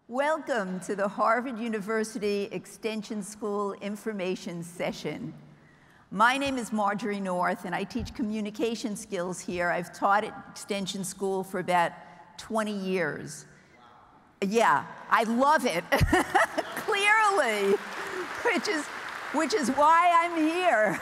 Welcome to the Harvard University Extension School Information Session. My name is Marjorie North, and I teach communication skills here. I've taught at Extension School for about 20 years. Yeah, I love it, clearly, which is why I'm here.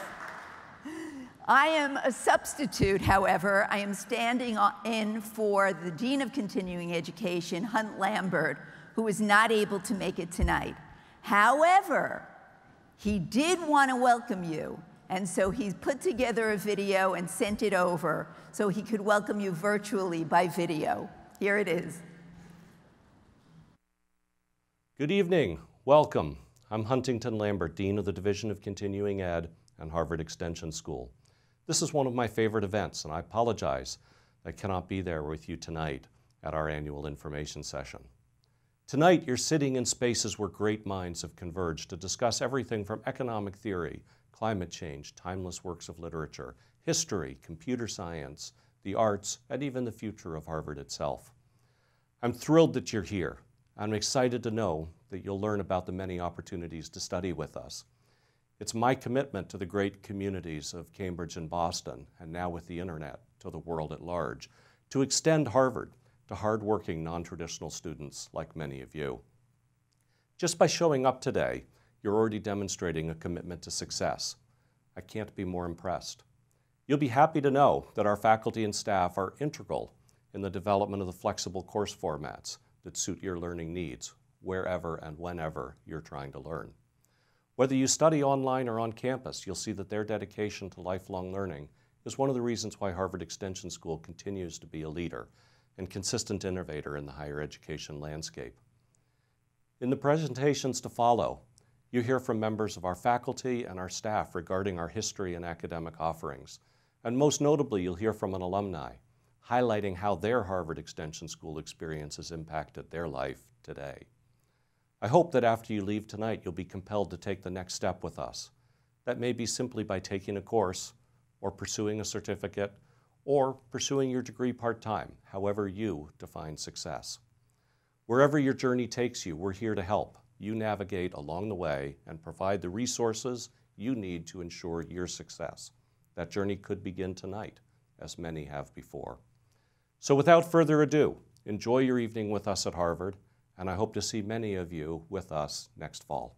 I am a substitute, however. I am standing in for the Dean of Continuing Education, Hunt Lambert, who is not able to make it tonight. However, he did want to welcome you, and so he put together a video and sent it over so he could welcome you virtually by video. Here it is. Good evening. Welcome. I'm Huntington Lambert, Dean of the Division of Continuing Ed and Harvard Extension School. This is one of my favorite events, and I apologize I cannot be there with you tonight at our annual information session. Tonight, you're sitting in spaces where great minds have converged to discuss everything from economic theory, climate change, timeless works of literature, history, computer science, the arts, and even the future of Harvard itself. I'm thrilled that you're here. I'm excited to know that you'll learn about the many opportunities to study with us. It's my commitment to the great communities of Cambridge and Boston, and now with the internet, to the world at large, to extend Harvard to hardworking, non-traditional students like many of you. Just by showing up today, you're already demonstrating a commitment to success. I can't be more impressed. You'll be happy to know that our faculty and staff are integral in the development of the flexible course formats that suit your learning needs, wherever and whenever you're trying to learn. Whether you study online or on campus, you'll see that their dedication to lifelong learning is one of the reasons why Harvard Extension School continues to be a leader and consistent innovator in the higher education landscape. In the presentations to follow, you hear from members of our faculty and our staff regarding our history and academic offerings. And most notably, you'll hear from an alumni, highlighting how their Harvard Extension School experience has impacted their life today. I hope that after you leave tonight, you'll be compelled to take the next step with us. That may be simply by taking a course, or pursuing a certificate, or pursuing your degree part-time, however you define success. Wherever your journey takes you, we're here to help you navigate along the way and provide the resources you need to ensure your success. That journey could begin tonight, as many have before. So without further ado, enjoy your evening with us at Harvard, and I hope to see many of you with us next fall.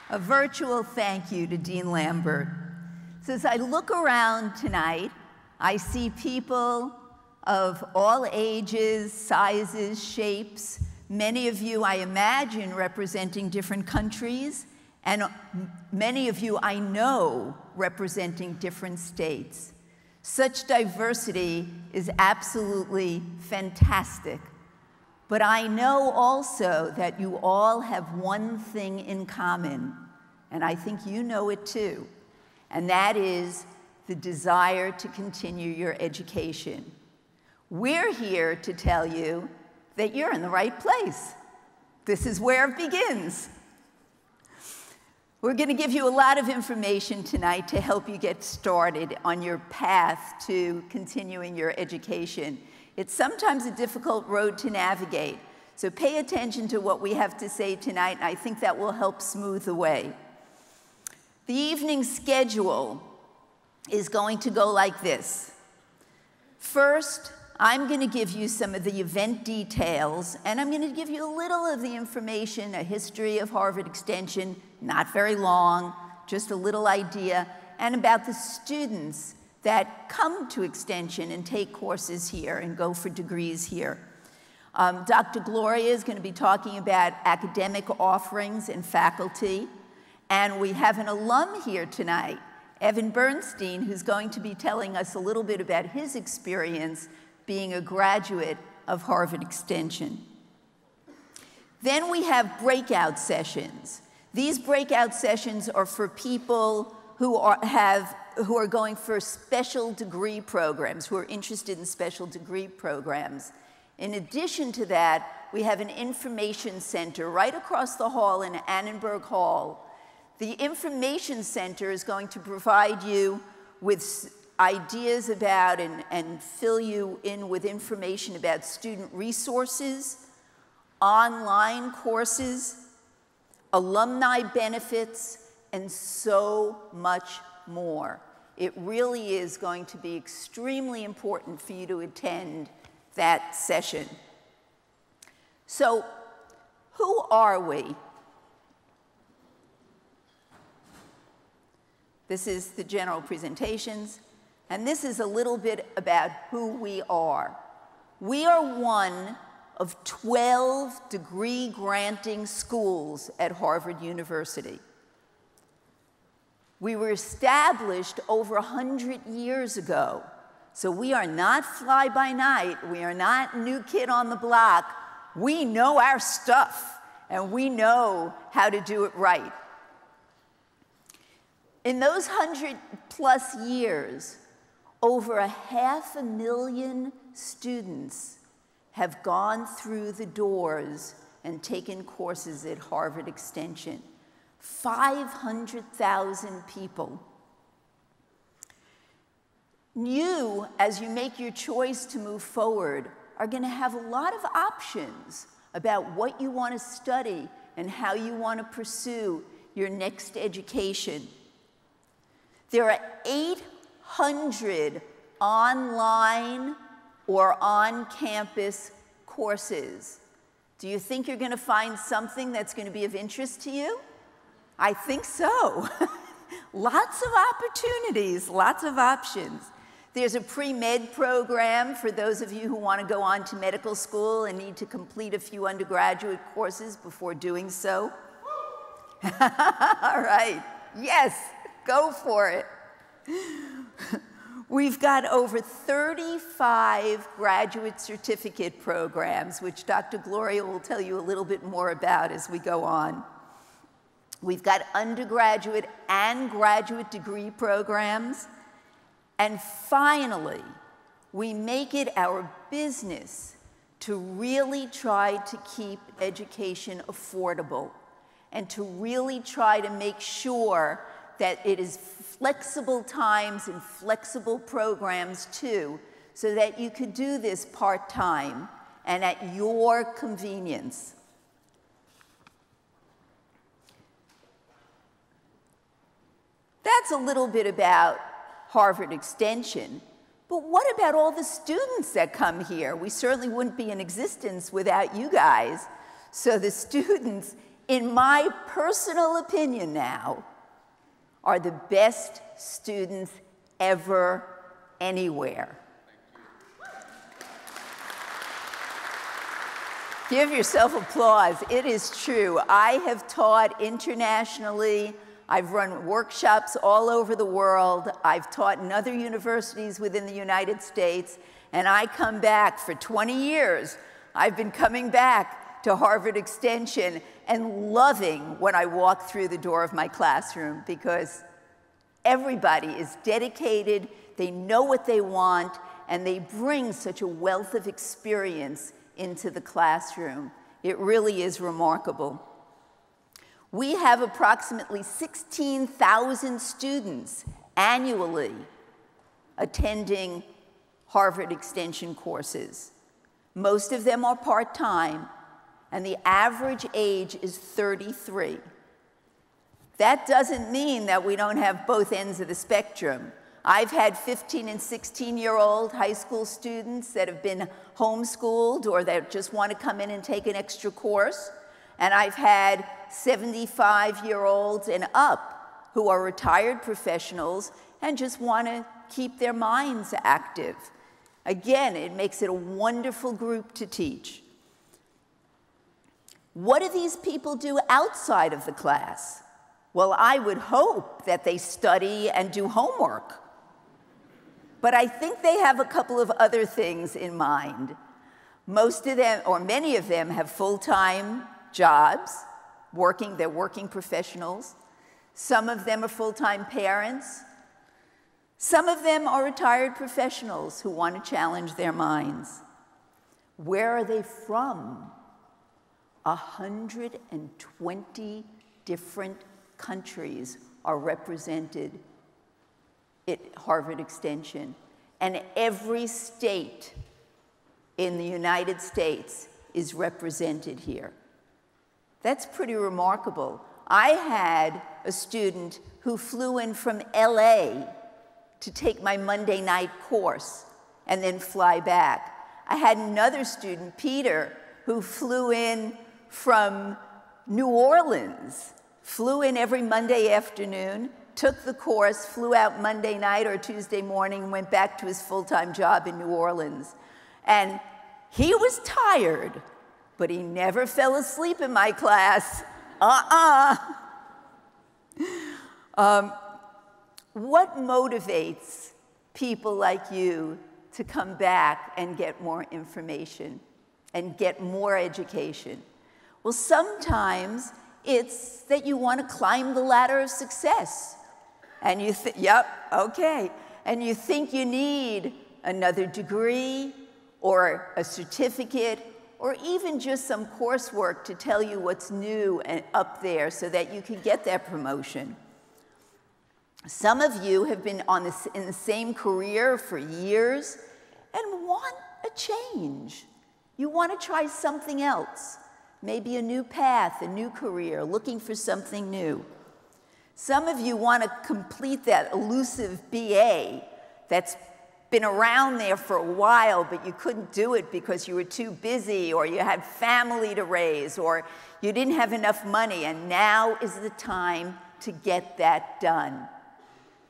A virtual thank you to Dean Lambert. So as I look around tonight, I see people of all ages, sizes, shapes, many of you, I imagine, representing different countries, and many of you I know representing different states. Such diversity is absolutely fantastic. But I know also that you all have one thing in common, and I think you know it too, and that is the desire to continue your education. We're here to tell you that you're in the right place. This is where it begins. We're going to give you a lot of information tonight to help you get started on your path to continuing your education. It's sometimes a difficult road to navigate, so pay attention to what we have to say tonight, and I think that will help smooth the way. The evening schedule is going to go like this. First, I'm going to give you some of the event details, and I'm going to give you a little of the information, a history of Harvard Extension, not very long, just a little idea, and about the students that come to Extension and take courses here and go for degrees here. Dr. Gloria is going to be talking about academic offerings and faculty, and we have an alum here tonight, Evan Bernstein, who's going to be telling us a little bit about his experience being a graduate of Harvard Extension. Then we have breakout sessions. These breakout sessions are for people who are going for special degree programs, who are interested in special degree programs. In addition to that, we have an information center right across the hall in Annenberg Hall. The information center is going to provide you with ideas about and fill you in with information about student resources, online courses, alumni benefits, and so much more. It really is going to be extremely important for you to attend that session. So, who are we? This is the general presentations, and this is a little bit about who we are. We are one of 12 degree-granting schools at Harvard University. We were established over 100 years ago, so we are not fly-by-night. We are not new kid on the block. We know our stuff, and we know how to do it right. In those 100-plus years, over 500,000 students have gone through the doors and taken courses at Harvard Extension. 500,000 people. You, as you make your choice to move forward, are going to have a lot of options about what you want to study and how you want to pursue your next education. There are 800 online or on-campus courses. Do you think you're going to find something that's going to be of interest to you? I think so. Lots of opportunities, lots of options. There's a pre-med program for those of you who want to go on to medical school and need to complete a few undergraduate courses before doing so. All right, yes, go for it. We've got over 35 graduate certificate programs, which Dr. Gloria will tell you a little bit more about as we go on. We've got undergraduate and graduate degree programs. And finally, we make it our business to really try to keep education affordable and to really try to make sure that it is flexible times and flexible programs too, so that you could do this part-time and at your convenience. That's a little bit about Harvard Extension, but what about all the students that come here? We certainly wouldn't be in existence without you guys. So the students, in my personal opinion now, are the best students ever, anywhere. Give yourself applause. It is true. I have taught internationally. I've run workshops all over the world. I've taught in other universities within the United States, and I come back for 20 years. I've been coming back to Harvard Extension and loving when I walk through the door of my classroom, because everybody is dedicated, they know what they want, and they bring such a wealth of experience into the classroom. It really is remarkable. We have approximately 16,000 students annually attending Harvard Extension courses. Most of them are part-time, and the average age is 33. That doesn't mean that we don't have both ends of the spectrum. I've had 15 and 16-year-old high school students that have been homeschooled or that just want to come in and take an extra course. And I've had 75-year-olds and up who are retired professionals and just want to keep their minds active. Again, it makes it a wonderful group to teach. What do these people do outside of the class? Well, I would hope that they study and do homework. But I think they have a couple of other things in mind. Most of them, or many of them, have full-time jobs, they're working professionals. Some of them are full-time parents. Some of them are retired professionals who want to challenge their minds. Where are they from? 120 different countries are represented at Harvard Extension, and every state in the United States is represented here. That's pretty remarkable. I had a student who flew in from LA to take my Monday night course and then fly back. I had another student, Peter, who flew in from New Orleans, flew in every Monday afternoon, took the course, flew out Monday night or Tuesday morning, went back to his full-time job in New Orleans. And he was tired, but he never fell asleep in my class. What motivates people like you to come back and get more information and get more education? Well, sometimes it's that you want to climb the ladder of success. And you think, yep, okay. And you think you need another degree or a certificate or even just some coursework to tell you what's new and up there so that you can get that promotion. Some of you have been in the same career for years and want a change. You want to try something else, maybe a new path, a new career, looking for something new. Some of you want to complete that elusive BA that's been around there for a while, but you couldn't do it because you were too busy, or you had family to raise, or you didn't have enough money, and now is the time to get that done.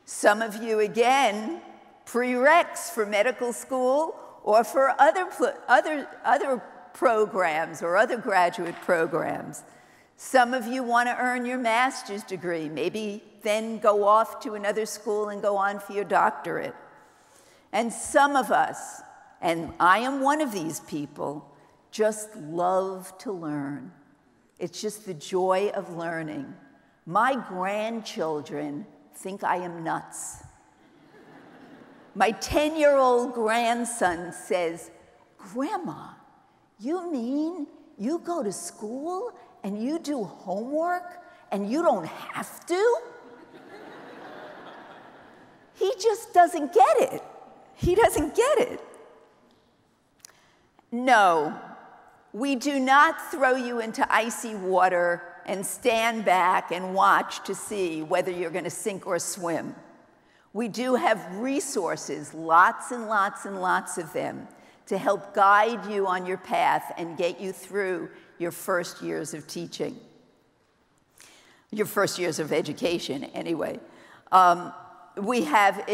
Some of you, again, prereqs for medical school or for other programs or other graduate programs. Some of you want to earn your master's degree, maybe then go off to another school and go on for your doctorate. And some of us, and I am one of these people, just love to learn. It's just the joy of learning. My grandchildren think I am nuts. My 10-year-old grandson says, "Grandma, you mean you go to school and you do homework and you don't have to?" He just doesn't get it. He doesn't get it. No, we do not throw you into icy water and stand back and watch to see whether you're going to sink or swim. We do have resources, lots and lots and lots of them, to help guide you on your path and get you through your first years of teaching. Your first years of education, anyway. We have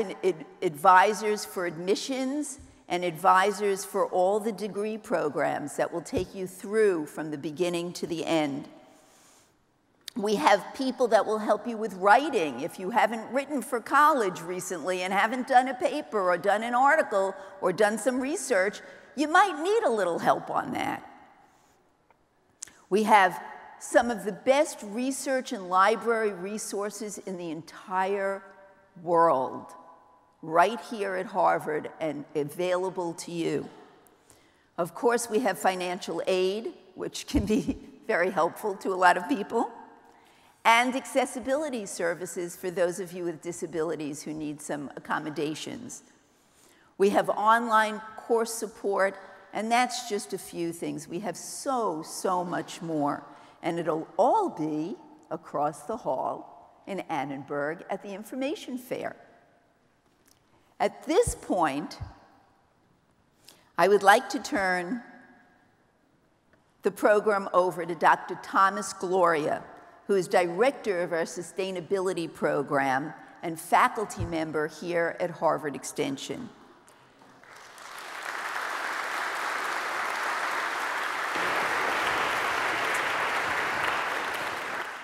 advisors for admissions and advisors for all the degree programs that will take you through from the beginning to the end. We have people that will help you with writing. If you haven't written for college recently and haven't done a paper or done an article or done some research, you might need a little help on that. We have some of the best research and library resources in the entire world right here at Harvard and available to you. Of course, we have financial aid, which can be very helpful to a lot of people, and accessibility services for those of you with disabilities who need some accommodations. We have online course support, and that's just a few things. We have so much more, and it'll all be across the hall in Annenberg at the Information Fair. At this point, I would like to turn the program over to Dr. Thomas Gloria, who is director of our sustainability program and faculty member here at Harvard Extension.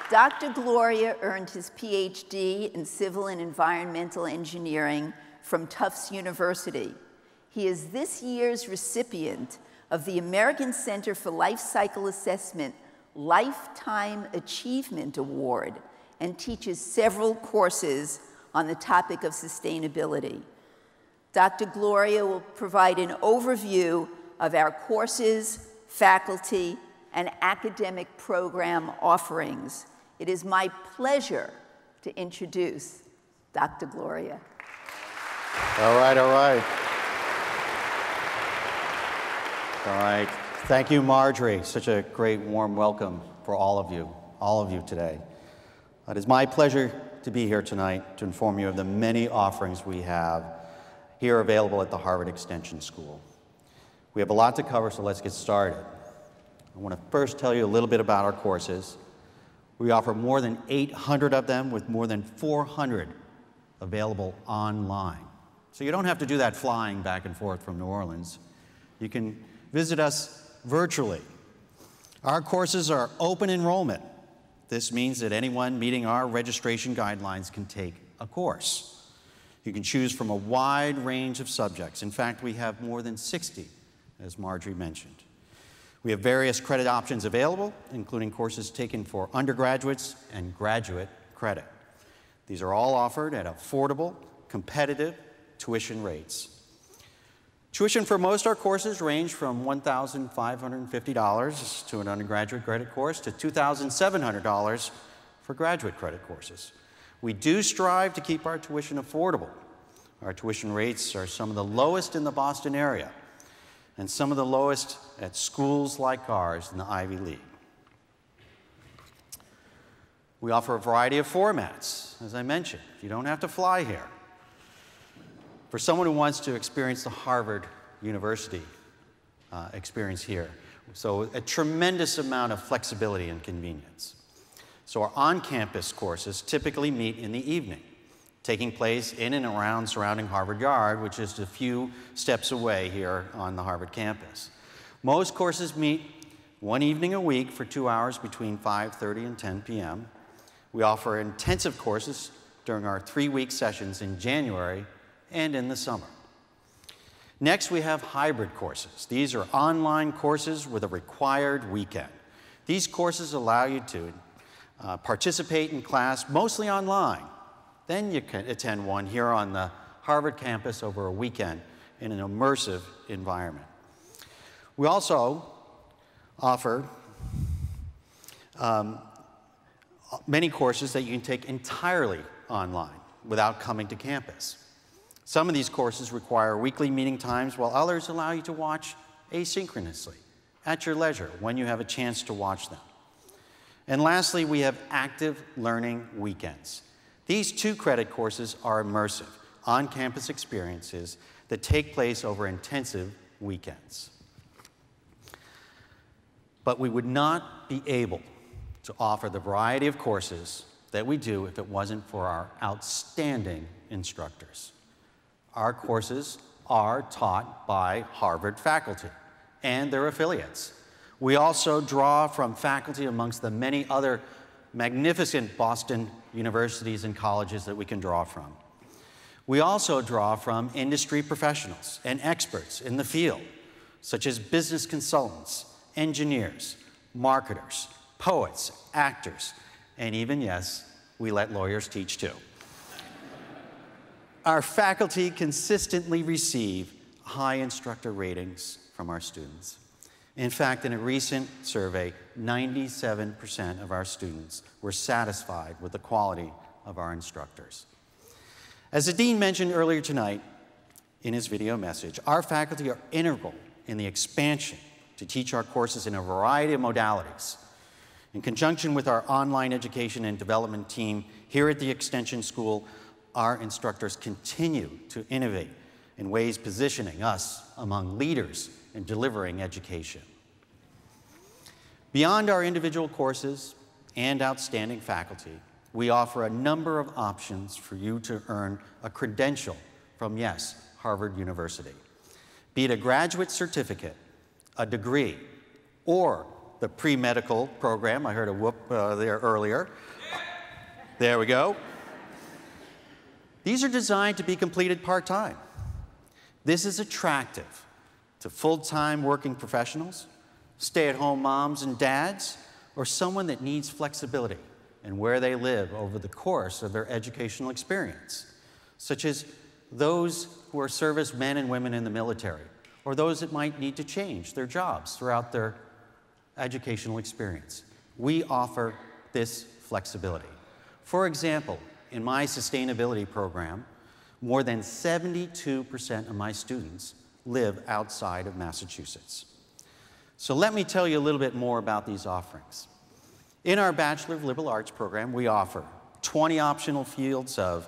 Dr. Gloria earned his PhD in civil and environmental engineering from Tufts University. He is this year's recipient of the American Center for Life Cycle Assessment Lifetime Achievement Award and teaches several courses on the topic of sustainability. Dr. Gloria will provide an overview of our courses, faculty, and academic program offerings. It is my pleasure to introduce Dr. Gloria. All right, all right. All right. Thank you, Marjorie. Such a great, warm welcome for all of you today. It is my pleasure to be here tonight to inform you of the many offerings we have here available at the Harvard Extension School. We have a lot to cover, so let's get started. I want to first tell you a little bit about our courses. We offer more than 800 of them with more than 400 available online. So you don't have to do that flying back and forth from New Orleans. You can visit us virtually. Our courses are open enrollment. This means that anyone meeting our registration guidelines can take a course. You can choose from a wide range of subjects. In fact, we have more than 60, as Marjorie mentioned. We have various credit options available, including courses taken for undergraduates and graduate credit. These are all offered at affordable, competitive tuition rates. Tuition for most of our courses range from $1,550 to an undergraduate credit course to $2,700 for graduate credit courses. We do strive to keep our tuition affordable. Our tuition rates are some of the lowest in the Boston area, and some of the lowest at schools like ours in the Ivy League. We offer a variety of formats, as I mentioned. You don't have to fly here. For someone who wants to experience the Harvard University experience here, so a tremendous amount of flexibility and convenience. So our on-campus courses typically meet in the evening, taking place in and around surrounding Harvard Yard, which is a few steps away here on the Harvard campus. Most courses meet one evening a week for 2 hours between 5:30 and 10 p.m. We offer intensive courses during our 3-week sessions in January and in the summer. Next, we have hybrid courses. These are online courses with a required weekend. These courses allow you to participate in class mostly online. Then you can attend one here on the Harvard campus over a weekend in an immersive environment. We also offer many courses that you can take entirely online without coming to campus. Some of these courses require weekly meeting times, while others allow you to watch asynchronously at your leisure when you have a chance to watch them. And lastly, we have active learning weekends. These 2-credit courses are immersive, on-campus experiences that take place over intensive weekends. But we would not be able to offer the variety of courses that we do if it wasn't for our outstanding instructors. Our courses are taught by Harvard faculty and their affiliates. We also draw from faculty amongst the many other magnificent Boston universities and colleges that we can draw from. We also draw from industry professionals and experts in the field, such as business consultants, engineers, marketers, poets, actors, and even, yes, we let lawyers teach too. Our faculty consistently receive high instructor ratings from our students. In fact, in a recent survey, 97% of our students were satisfied with the quality of our instructors. As the dean mentioned earlier tonight in his video message, our faculty are integral in the expansion to teach our courses in a variety of modalities. In conjunction with our online education and development team here at the Extension School, our instructors continue to innovate in ways positioning us among leaders in delivering education. Beyond our individual courses and outstanding faculty, we offer a number of options for you to earn a credential from, yes, Harvard University. Be it a graduate certificate, a degree, or the pre-medical program. I heard a whoop there earlier. There we go. These are designed to be completed part-time. This is attractive to full-time working professionals, stay-at-home moms and dads, or someone that needs flexibility in where they live over the course of their educational experience, such as those who are servicemen and women in the military, or those that might need to change their jobs throughout their educational experience. We offer this flexibility. For example, in my sustainability program, More than 72% of my students live outside of Massachusetts. So let me tell you a little bit more about these offerings. In our Bachelor of Liberal Arts program, we offer 20 optional fields of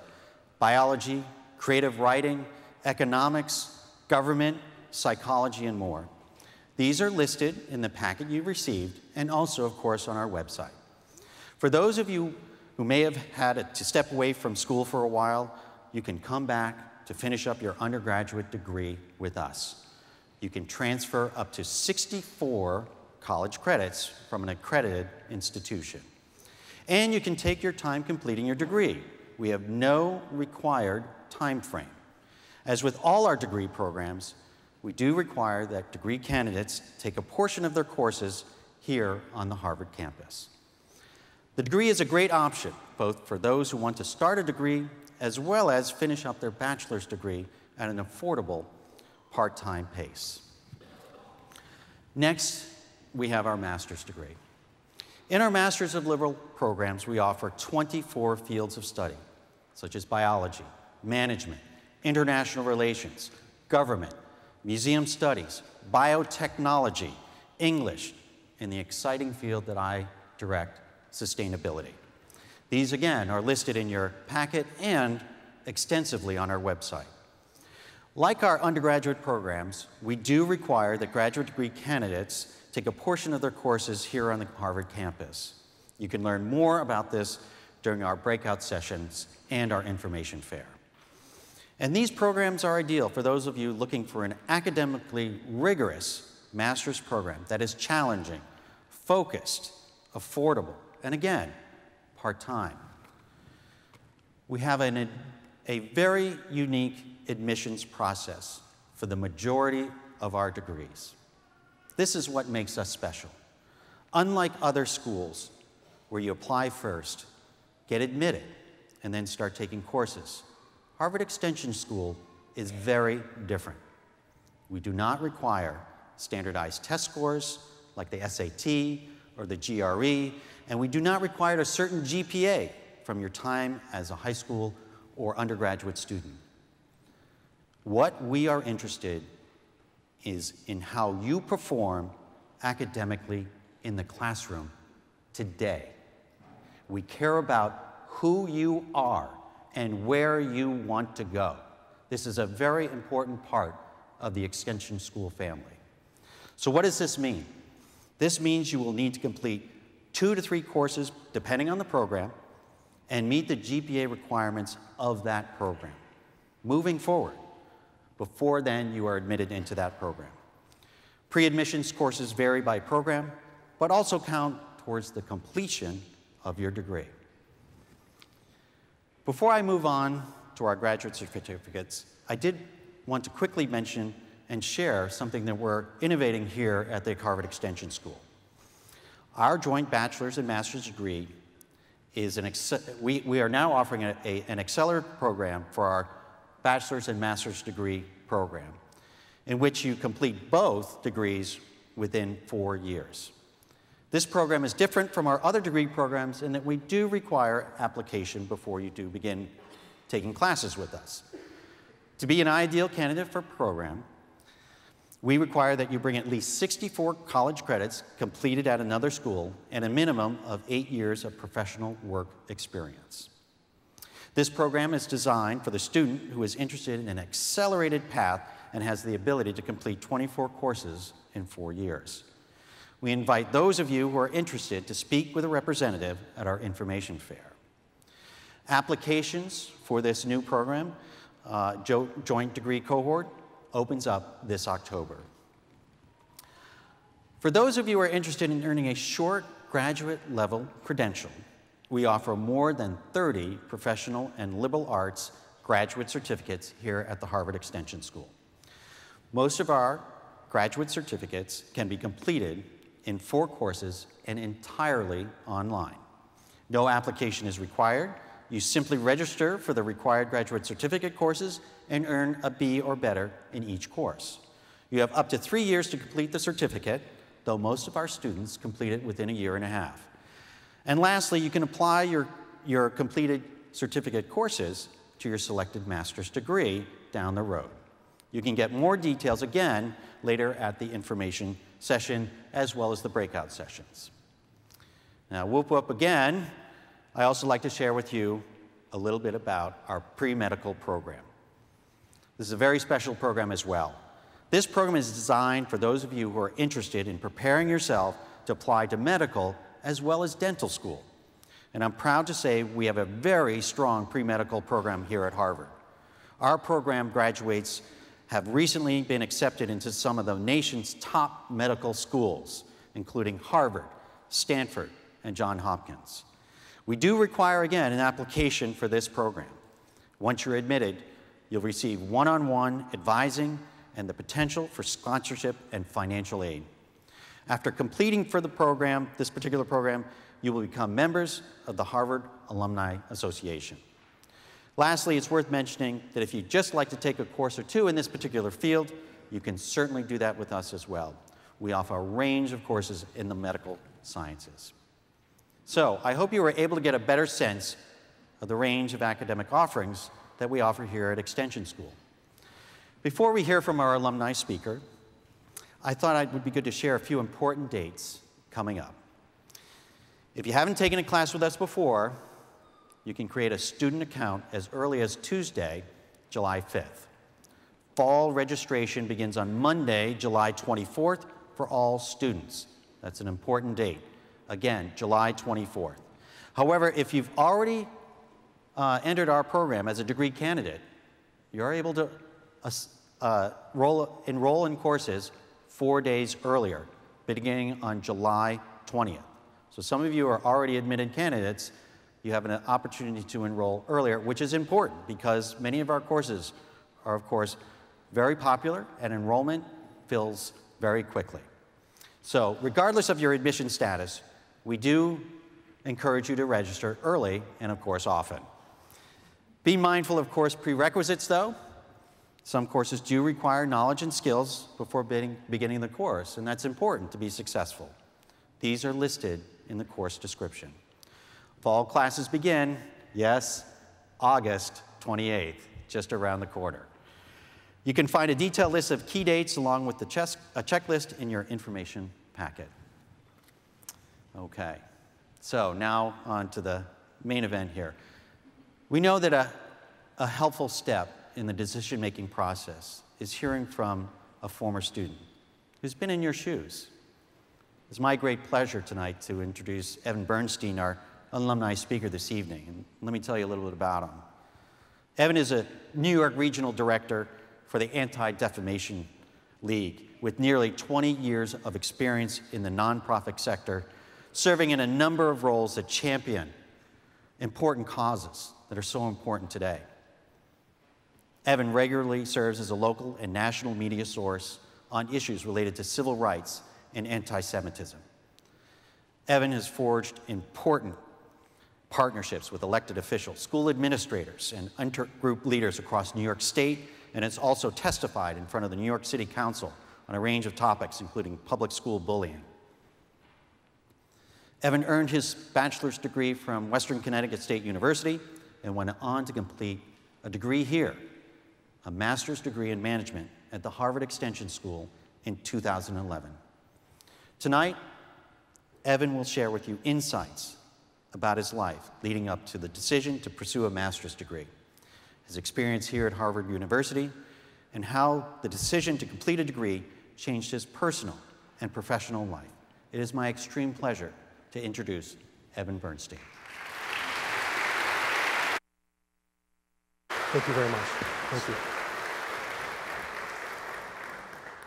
biology, creative writing, economics, government, psychology, and more. These are listed in the packet you received and also, of course, on our website. For those of you who may have had to step away from school for a while, you can come back to finish up your undergraduate degree with us. You can transfer up to 64 college credits from an accredited institution. And you can take your time completing your degree. We have no required time frame. As with all our degree programs, we do require that degree candidates take a portion of their courses here on the Harvard campus. The degree is a great option, both for those who want to start a degree as well as finish up their bachelor's degree at an affordable part-time pace. Next, we have our master's degree. In our Master's of Liberal programs, we offer 24 fields of study, such as biology, management, international relations, government, museum studies, biotechnology, English, and the exciting field that I direct, sustainability. These, again, are listed in your packet and extensively on our website. Like our undergraduate programs, we do require that graduate degree candidates take a portion of their courses here on the Harvard campus. You can learn more about this during our breakout sessions and our information fair. And these programs are ideal for those of you looking for an academically rigorous master's program that is challenging, focused, affordable, and again, part-time. We have a very unique admissions process for the majority of our degrees. This is what makes us special. Unlike other schools where you apply first, get admitted, and then start taking courses, Harvard Extension School is very different. We do not require standardized test scores like the SAT or the GRE, and we do not require a certain GPA from your time as a high school or undergraduate student. What we are interested is in how you perform academically in the classroom today. We care about who you are and where you want to go. This is a very important part of the Extension School family. So what does this mean? This means you will need to complete 2 to 3 courses, depending on the program, and meet the GPA requirements of that program. Moving forward, before then you are admitted into that program. Pre-admissions courses vary by program, but also count towards the completion of your degree. Before I move on to our graduate certificates, I did want to quickly mention and share something that we're innovating here at the Harvard Extension School. Our joint bachelor's and master's degree is we are now offering an accelerated program for our bachelor's and master's degree program, in which you complete both degrees within 4 years. This program is different from our other degree programs in that we do require application before you do begin taking classes with us. To be an ideal candidate for a program, we require that you bring at least 64 college credits completed at another school and a minimum of 8 years of professional work experience. This program is designed for the student who is interested in an accelerated path and has the ability to complete 24 courses in 4 years. We invite those of you who are interested to speak with a representative at our information fair. Applications for this new program, joint degree cohort, opens up this October. For those of you who are interested in earning a short graduate level credential, we offer more than 30 professional and liberal arts graduate certificates here at the Harvard Extension School. Most of our graduate certificates can be completed in 4 courses and entirely online. No application is required. You simply register for the required graduate certificate courses and earn a B or better in each course. You have up to 3 years to complete the certificate, though most of our students complete it within 1.5 years. And lastly, you can apply your completed certificate courses to your selected master's degree down the road. You can get more details again later at the information session as well as the breakout sessions. Now, whoop whoop again, I also like to share with you a little bit about our pre-medical program. This is a very special program as well. This program is designed for those of you who are interested in preparing yourself to apply to medical as well as dental school. And I'm proud to say we have a very strong pre-medical program here at Harvard. Our program graduates have recently been accepted into some of the nation's top medical schools, including Harvard, Stanford, and Johns Hopkins. We do require, again, an application for this program. Once you're admitted, you'll receive one-on-one advising and the potential for sponsorship and financial aid. After completing for the program, this particular program, you will become members of the Harvard Alumni Association. Lastly, it's worth mentioning that if you'd just like to take a course or two in this particular field, you can certainly do that with us as well. We offer a range of courses in the medical sciences. So I hope you were able to get a better sense of the range of academic offerings that we offer here at Extension School. Before we hear from our alumni speaker, I thought it would be good to share a few important dates coming up. If you haven't taken a class with us before, you can create a student account as early as Tuesday, July 5th. Fall registration begins on Monday, July 24th for all students. That's an important date. Again, July 24th. However, if you've already entered our program as a degree candidate, you're able to enroll in courses 4 days earlier, beginning on July 20th. So some of you are already admitted candidates. You have an opportunity to enroll earlier, which is important because many of our courses are, of course, very popular and enrollment fills very quickly. So regardless of your admission status, we do encourage you to register early and, of course, often. Be mindful of course prerequisites, though. Some courses do require knowledge and skills before beginning the course, and that's important to be successful. These are listed in the course description. Fall classes begin, yes, August 28th, just around the corner. You can find a detailed list of key dates along with a checklist in your information packet. Okay, so now on to the main event here. We know that a helpful step in the decision-making process is hearing from a former student who's been in your shoes. It's my great pleasure tonight to introduce Evan Bernstein, our alumni speaker this evening. And let me tell you a little bit about him. Evan is a New York Regional Director for the Anti-Defamation League with nearly 20 years of experience in the nonprofit sector, serving in a number of roles that champion important causes that are so important today. Evan regularly serves as a local and national media source on issues related to civil rights and anti-Semitism. Evan has forged important partnerships with elected officials, school administrators, and intergroup leaders across New York State, and has also testified in front of the New York City Council on a range of topics, including public school bullying. Evan earned his bachelor's degree from Western Connecticut State University and went on to complete a degree here, a master's degree in management at the Harvard Extension School in 2011. Tonight, Evan will share with you insights about his life leading up to the decision to pursue a master's degree, his experience here at Harvard University, and how the decision to complete a degree changed his personal and professional life. It is my extreme pleasure to introduce Evan Bernstein. Thank you very much. Thank you.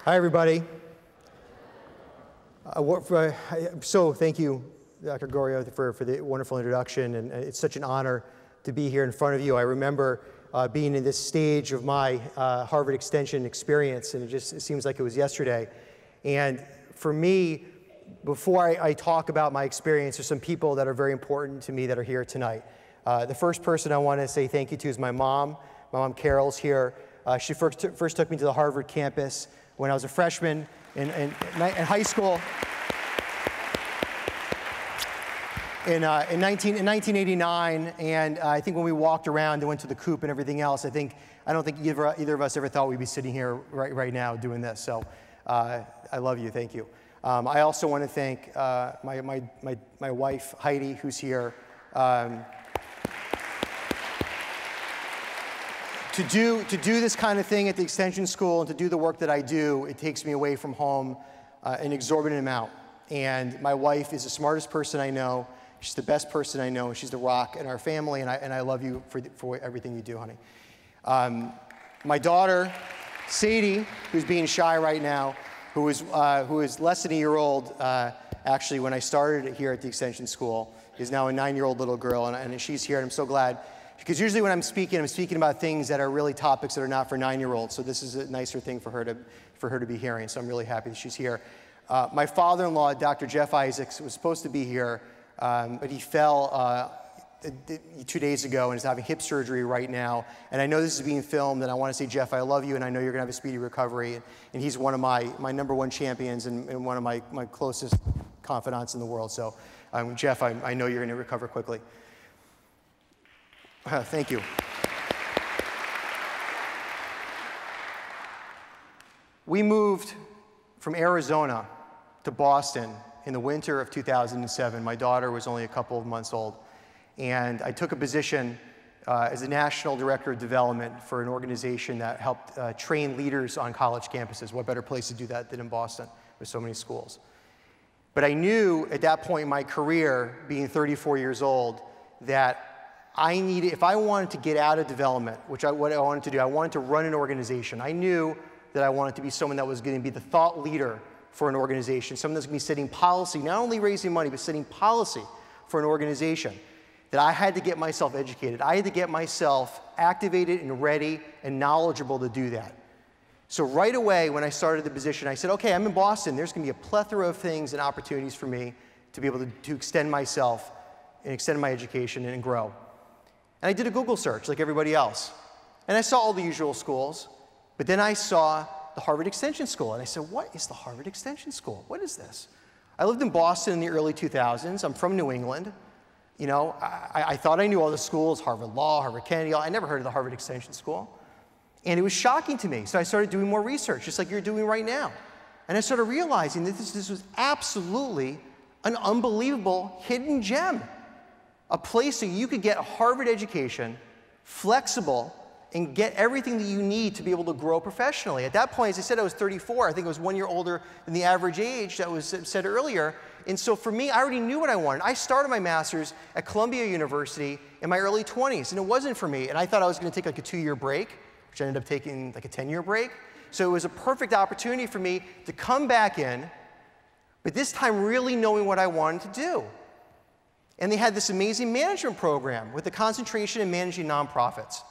Hi, everybody. So thank you, Dr. Goria, for the wonderful introduction, and it's such an honor to be here in front of you. I remember being in this stage of my Harvard Extension experience, and it seems like it was yesterday. And for me, before I talk about my experience, there's some people that are very important to me that are here tonight. The first person I want to say thank you to is my mom. My mom, Carol's here. She first took me to the Harvard campus when I was a freshman in high school. in 1989, and I think when we walked around and went to the Coop and everything else, I don't think either of us ever thought we'd be sitting here right now doing this. So I love you. Thank you. I also want to thank my wife Heidi, who's here. To do this kind of thing at the Extension School and to do the work that I do, it takes me away from home an exorbitant amount. And my wife is the smartest person I know. She's the best person I know. She's the rock in our family, and I love you for everything you do, honey. My daughter, Sadie, who's being shy right now, who is less than a year old, actually, when I started here at the Extension School, is now a 9-year-old little girl, and she's here, and I'm so glad. Because usually when I'm speaking about things that are really topics that are not for 9-year-olds. So this is a nicer thing for her to be hearing. So I'm really happy that she's here. My father-in-law, Dr. Jeff Isaacs, was supposed to be here, but he fell 2 days ago and is having hip surgery right now. And I know this is being filmed, and I want to say, Jeff, I love you, and I know you're going to have a speedy recovery. And he's one of my #1 champions and one of my closest confidants in the world. So, Jeff, I know you're going to recover quickly. Thank you. We moved from Arizona to Boston in the winter of 2007. My daughter was only a couple of months old. And I took a position as a national director of development for an organization that helped train leaders on college campuses. What better place to do that than in Boston with so many schools? But I knew at that point in my career, being 34 years old, that if I wanted to get out of development, what I wanted to do, I wanted to run an organization. I knew that I wanted to be someone that was going to be the thought leader for an organization, someone that's going to be setting policy, not only raising money, but setting policy for an organization. That I had to get myself educated. I had to get myself activated and ready and knowledgeable to do that. So right away, when I started the position, I said, okay, I'm in Boston. There's going to be a plethora of things and opportunities for me to be able to extend myself and extend my education and grow. And I did a Google search like everybody else. And I saw all the usual schools, but then I saw the Harvard Extension School. And I said, what is the Harvard Extension School? What is this? I lived in Boston in the early 2000s. I'm from New England. You know, I thought I knew all the schools, Harvard Law, Harvard Kennedy. I never heard of the Harvard Extension School. And it was shocking to me. So I started doing more research, just like you're doing right now. And I started realizing that this was absolutely an unbelievable hidden gem. A place that you could get a Harvard education, flexible, and get everything that you need to be able to grow professionally. At that point, as I said, I was 34. I think I was 1 year older than the average age that was said earlier. And so for me, I already knew what I wanted. I started my master's at Columbia University in my early 20s, and it wasn't for me. And I thought I was going to take like a 2-year break, which I ended up taking like a 10-year break. So it was a perfect opportunity for me to come back in, but this time really knowing what I wanted to do. And they had this amazing management program with a concentration in managing nonprofits.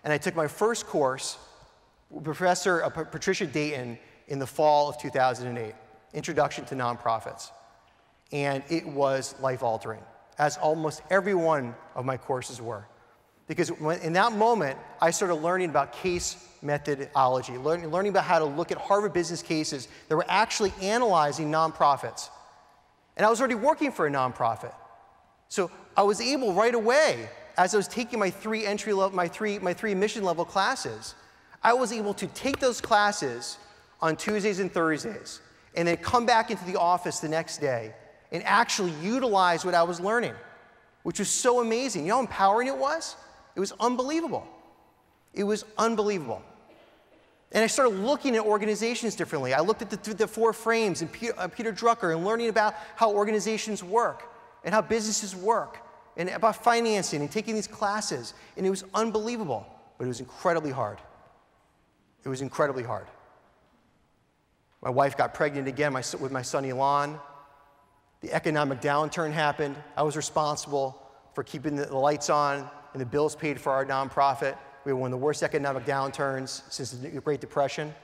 And I took my first course with Professor Patricia Dayton in the fall of 2008, Introduction to Nonprofits. And it was life-altering, as almost every one of my courses were. Because in that moment, I started learning about case methodology, learning about how to look at Harvard business cases that were actually analyzing nonprofits. And I was already working for a nonprofit. So I was able right away, as I was taking my three admission level classes, I was able to take those classes on Tuesdays and Thursdays, and then come back into the office the next day and actually utilize what I was learning, which was so amazing. You know how empowering it was? It was unbelievable. It was unbelievable. And I started looking at organizations differently. I looked at the 4 frames and Peter Drucker and learning about how organizations work and how businesses work and about financing and taking these classes. And it was unbelievable, but it was incredibly hard. It was incredibly hard. My wife got pregnant again with my son Elon. The economic downturn happened. I was responsible for keeping the lights on and the bills paid for our nonprofit. We had one of the worst economic downturns since the Great Depression.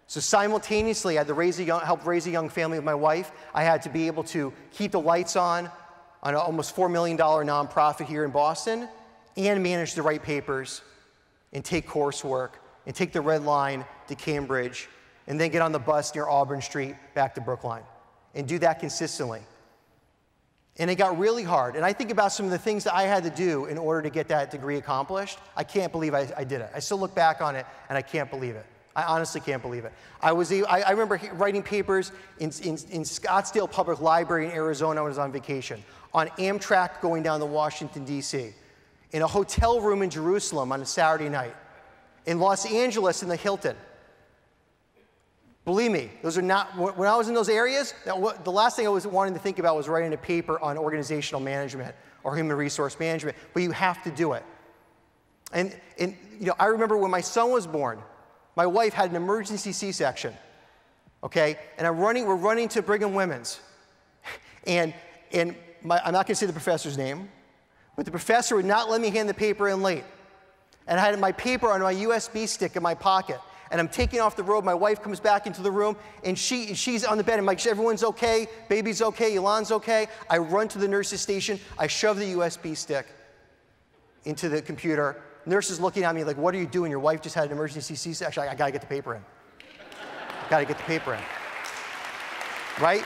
So simultaneously, I had to help raise a young family with my wife. I had to be able to keep the lights on an almost $4 million nonprofit here in Boston and manage the right papers and take coursework and take the red line to Cambridge and then get on the bus near Auburn Street back to Brookline and do that consistently. And it got really hard. And I think about some of the things that I had to do in order to get that degree accomplished. I can't believe I did it. I still look back on it, and I can't believe it. I honestly can't believe it. I remember writing papers in Scottsdale Public Library in Arizona when I was on vacation, on Amtrak going down to Washington, D.C., in a hotel room in Jerusalem on a Saturday night, in Los Angeles in the Hilton. Believe me, those are not, when I was in those areas, the last thing I was wanting to think about was writing a paper on organizational management or human resource management, but you have to do it. And you know, I remember when my son was born, my wife had an emergency C-section, okay? And we're running to Brigham Women's. And I'm not going to say the professor's name, but the professor would not let me hand the paper in late. And I had my paper on my USB stick in my pocket. And I'm taking off the robe. My wife comes back into the room, and she's on the bed. I'm like, everyone's okay, baby's okay, Elon's okay. I run to the nurse's station. I shove the USB stick into the computer. Nurse is looking at me like, what are you doing? Your wife just had an emergency C-section. I got to get the paper in. Got to get the paper in. Right?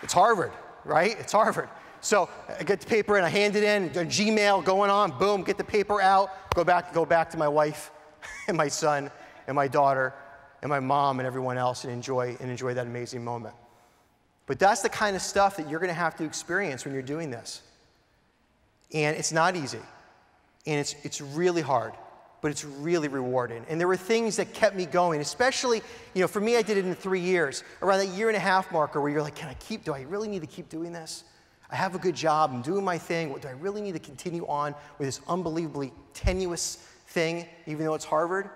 It's Harvard, right? It's Harvard. So I get the paper in, I hand it in, Gmail going on, boom, get the paper out, go back to my wife and my son and my daughter and my mom and everyone else and enjoy that amazing moment. But that's the kind of stuff that you're going to have to experience when you're doing this. And it's not easy. And it's really hard, but it's really rewarding. And there were things that kept me going, especially, you know, for me, I did it in 3 years, around that 1.5 year marker where you're like, do I really need to keep doing this? I have a good job, I'm doing my thing. Do I really need to continue on with this unbelievably tenuous thing, even though it's Harvard?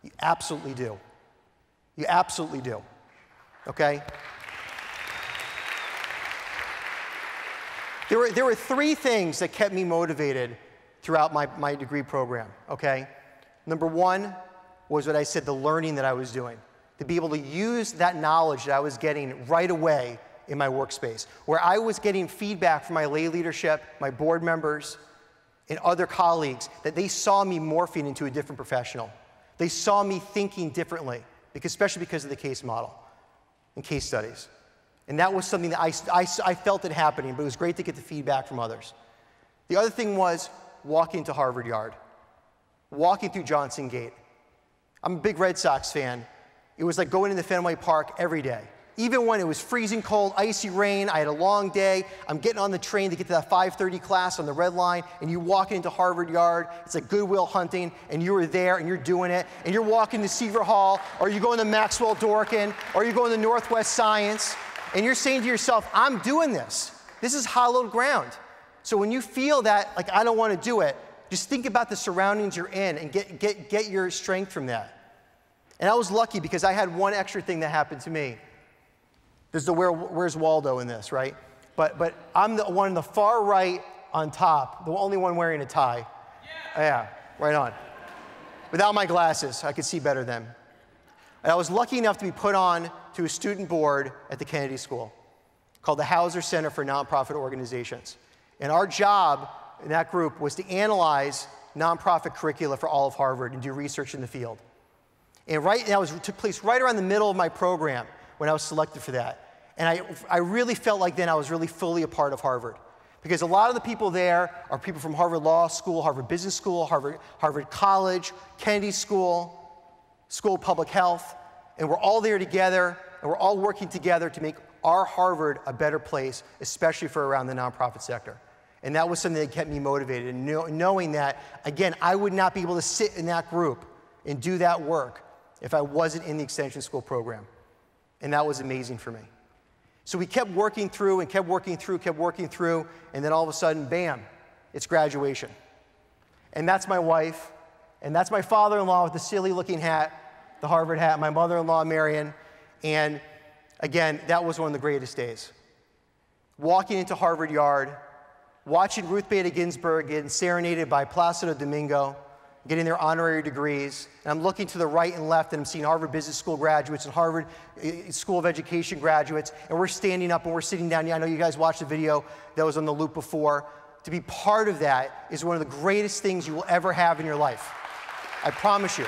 You absolutely do. You absolutely do, okay? There were 3 things that kept me motivated throughout my degree program, okay? Number 1 was what I said, the learning that I was doing, to be able to use that knowledge that I was getting right away in my workspace, where I was getting feedback from my lay leadership, my board members, and other colleagues, that they saw me morphing into a different professional. They saw me thinking differently, especially because of the case model and case studies. And that was something that I felt it happening, but it was great to get the feedback from others. The other thing was walking to Harvard Yard, walking through Johnson Gate. I'm a big Red Sox fan. It was like going into Fenway Park every day. Even when it was freezing cold, icy rain, I had a long day, I'm getting on the train to get to that 5:30 class on the Red Line, and you walk into Harvard Yard, it's like Goodwill Hunting, and you were there, and you're doing it, and you're walking to Seaver Hall, or you're going to Maxwell Dorkin, or you're going to Northwest Science, and you're saying to yourself, I'm doing this. This is hallowed ground. So when you feel that, like, I don't want to do it, just think about the surroundings you're in and get your strength from that. And I was lucky because I had one extra thing that happened to me. There's the Where's Waldo in this, right? But I'm the one in the far right on top, the only one wearing a tie. Yeah, right on. Without my glasses, I could see better then. And I was lucky enough to be put on to a student board at the Kennedy School called the Hauser Center for Nonprofit Organizations. And our job in that group was to analyze nonprofit curricula for all of Harvard and do research in the field. And that took place right around the middle of my program when I was selected for that. And I really felt like then I was really fully a part of Harvard. Because a lot of the people there are people from Harvard Law School, Harvard Business School, Harvard College, Kennedy School, School of Public Health, and we're all there together, and we're all working together to make our Harvard a better place, especially for around the nonprofit sector. And that was something that kept me motivated, and knowing that, again, I would not be able to sit in that group and do that work if I wasn't in the extension school program. And that was amazing for me. So we kept working through and kept working through, and then all of a sudden, bam, it's graduation. And that's my wife, and that's my father-in-law with the silly-looking hat, the Harvard hat, my mother-in-law, Marion, and again, that was one of the greatest days. Walking into Harvard Yard, watching Ruth Bader Ginsburg getting serenaded by Placido Domingo, getting their honorary degrees, and I'm looking to the right and left, and I'm seeing Harvard Business School graduates and Harvard School of Education graduates, and we're standing up and we're sitting down. I know you guys watched the video that was on the loop before. To be part of that is one of the greatest things you will ever have in your life. I promise you.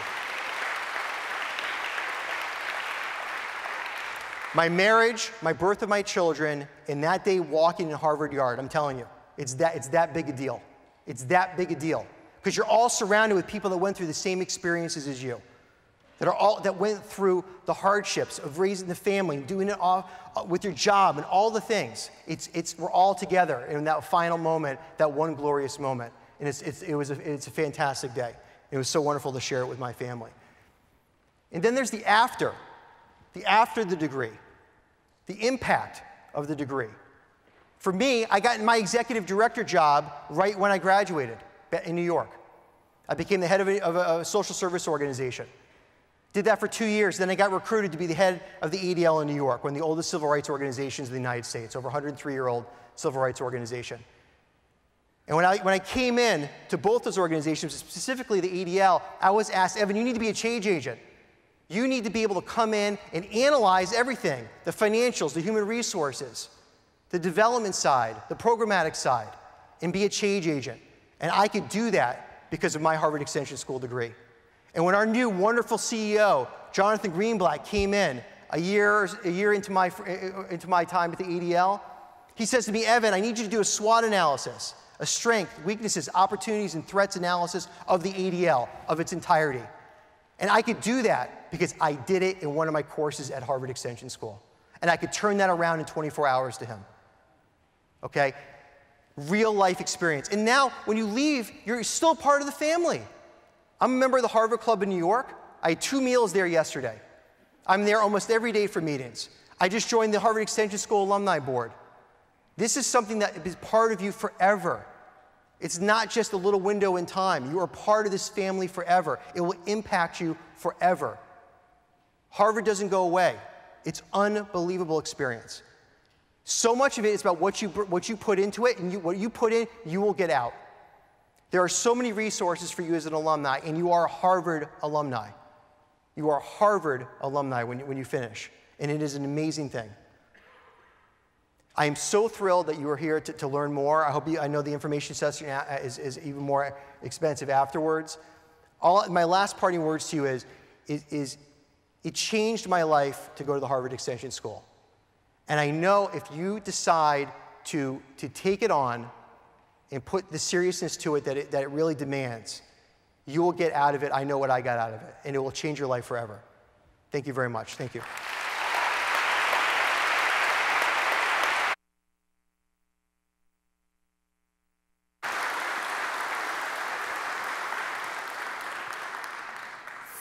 My marriage, my birth of my children, and that day walking in Harvard Yard, I'm telling you, it's that big a deal. It's that big a deal. Because you're all surrounded with people that went through the same experiences as you, that went through the hardships of raising the family, doing it all with your job and all the things. We're all together in that final moment, that one glorious moment. And it's a fantastic day. It was so wonderful to share it with my family. And then there's the after the degree, the impact of the degree. For me, I got my executive director job right when I graduated in New York. I became the head of a social service organization. Did that for 2 years. Then I got recruited to be the head of the ADL in New York, one of the oldest civil rights organizations in the United States, over 103-year-old civil rights organization. And when I came in to both those organizations, specifically the ADL, I was asked, Evan, you need to be a change agent. You need to be able to come in and analyze everything, the financials, the human resources, the development side, the programmatic side, and be a change agent. And I could do that because of my Harvard Extension School degree. And when our new wonderful CEO, Jonathan Greenblatt, came in a year into my time at the ADL, he says to me, Evan, I need you to do a SWOT analysis, a strength, weaknesses, opportunities, and threats analysis of the ADL, of its entirety. And I could do that because I did it in one of my courses at Harvard Extension School. And I could turn that around in 24 hours to him. Okay? Real life experience. And now, when you leave, you're still part of the family. I'm a member of the Harvard Club in New York. I had 2 meals there yesterday. I'm there almost every day for meetings. I just joined the Harvard Extension School Alumni Board. This is something that is part of you forever. It's not just a little window in time. You are part of this family forever. It will impact you forever. Harvard doesn't go away. It's an unbelievable experience. So much of it is about what you put into it, and what you put in, you will get out. There are so many resources for you as an alumni, and you are a Harvard alumni. You are a Harvard alumni when you finish, and it is an amazing thing. I am so thrilled that you are here to learn more. I know the information session is even more expensive afterwards. My last parting words to you is it changed my life to go to the Harvard Extension School. And I know if you decide to take it on and put the seriousness to it that it really demands, you will get out of it. I know what I got out of it, and it will change your life forever. Thank you very much. Thank you.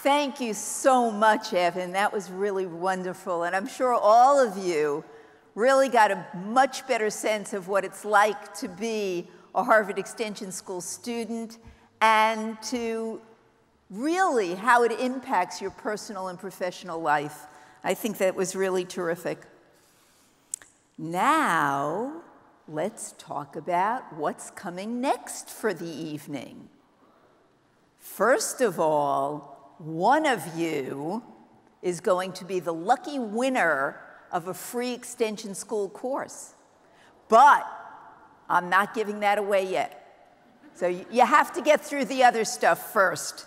Thank you so much, Evan. That was really wonderful. And I'm sure all of you really got a much better sense of what it's like to be a Harvard Extension School student and to really how it impacts your personal and professional life. I think that was really terrific. Now, let's talk about what's coming next for the evening. First of all, one of you is going to be the lucky winner of a free Extension School course. But I'm not giving that away yet. So you have to get through the other stuff first.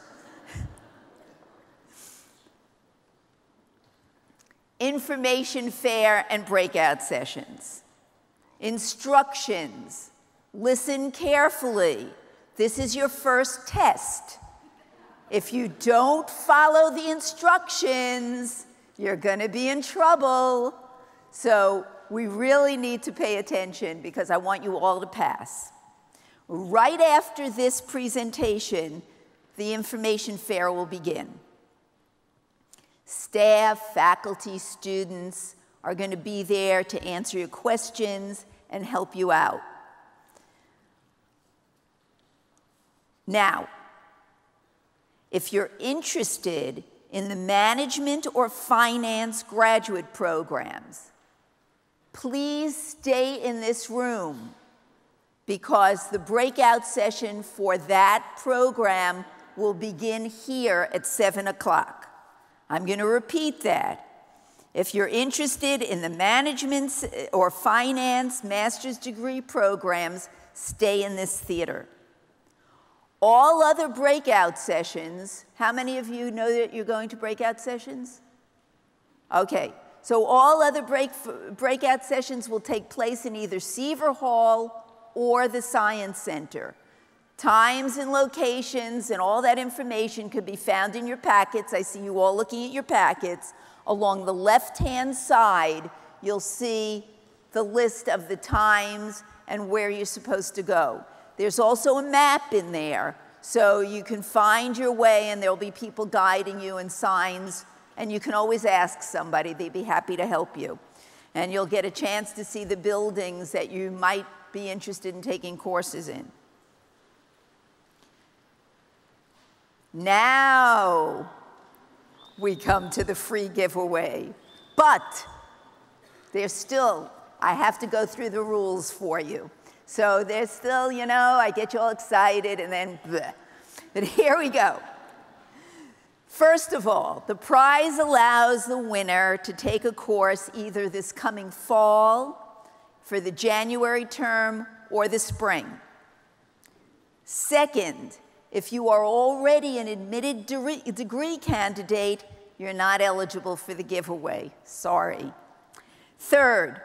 Information fair and breakout sessions. Instructions. Listen carefully. This is your first test. If you don't follow the instructions, you're going to be in trouble. So we really need to pay attention because I want you all to pass. Right after this presentation, the information fair will begin. Staff, faculty, students are going to be there to answer your questions and help you out. Now, if you're interested in the management or finance graduate programs, please stay in this room because the breakout session for that program will begin here at 7 o'clock. I'm going to repeat that. If you're interested in the management or finance master's degree programs, stay in this theater. All other breakout sessions, how many of you know that you're going to breakout sessions? Okay, So all other breakout sessions will take place in either Seaver Hall or the Science Center. Times and locations and all that information could be found in your packets. I see you all looking at your packets. Along the left-hand side, you'll see the list of the times and where you're supposed to go. There's also a map in there, so you can find your way, and there'll be people guiding you and signs, and you can always ask somebody. They'd be happy to help you. And you'll get a chance to see the buildings that you might be interested in taking courses in. Now we come to the free giveaway, but there's still, I have to go through the rules for you. So there's still, you know, I get you all excited and then bleh. But here we go. First of all, the prize allows the winner to take a course either this coming fall, for the January term, or the spring. Second, if you are already an admitted degree candidate, you're not eligible for the giveaway. Sorry. Third,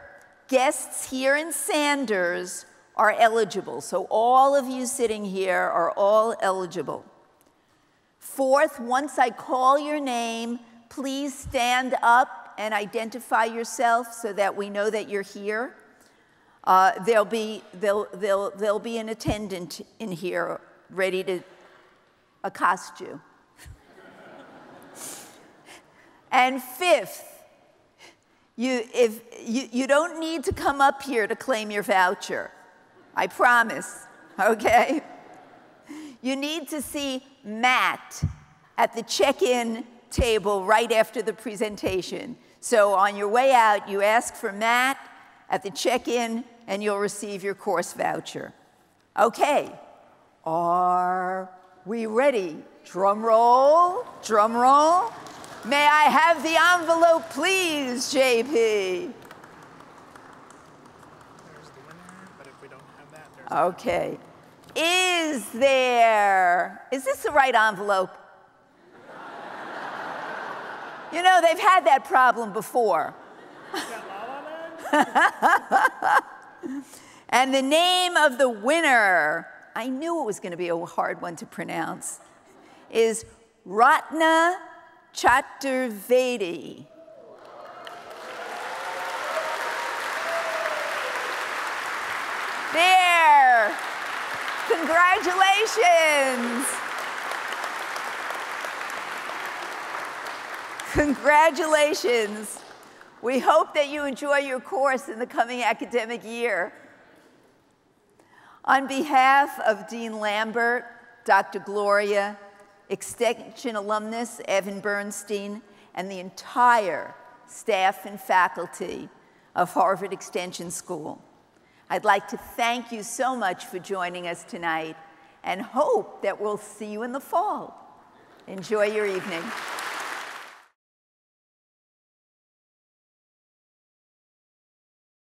guests here in Sanders are eligible. So all of you sitting here are all eligible. Fourth, once I call your name, please stand up and identify yourself so that we know that you're here. There'll be an attendant in here ready to accost you. And fifth, you don't need to come up here to claim your voucher. I promise, okay? You need to see Matt at the check-in table right after the presentation. So on your way out, you ask for Matt at the check-in, and you'll receive your course voucher. Okay, are we ready? Drum roll, drum roll. May I have the envelope, please, JP? There's the winner, but if we don't have that, there's Okay. Is this the right envelope? You know, they've had that problem before. And the name of the winner, I knew it was going to be a hard one to pronounce, is Ratna Chaturvedi. There. Congratulations. Congratulations. We hope that you enjoy your course in the coming academic year. On behalf of Dean Lambert, Dr. Gloria, Extension alumnus Evan Bernstein, and the entire staff and faculty of Harvard Extension School, I'd like to thank you so much for joining us tonight and hope that we'll see you in the fall. Enjoy your evening.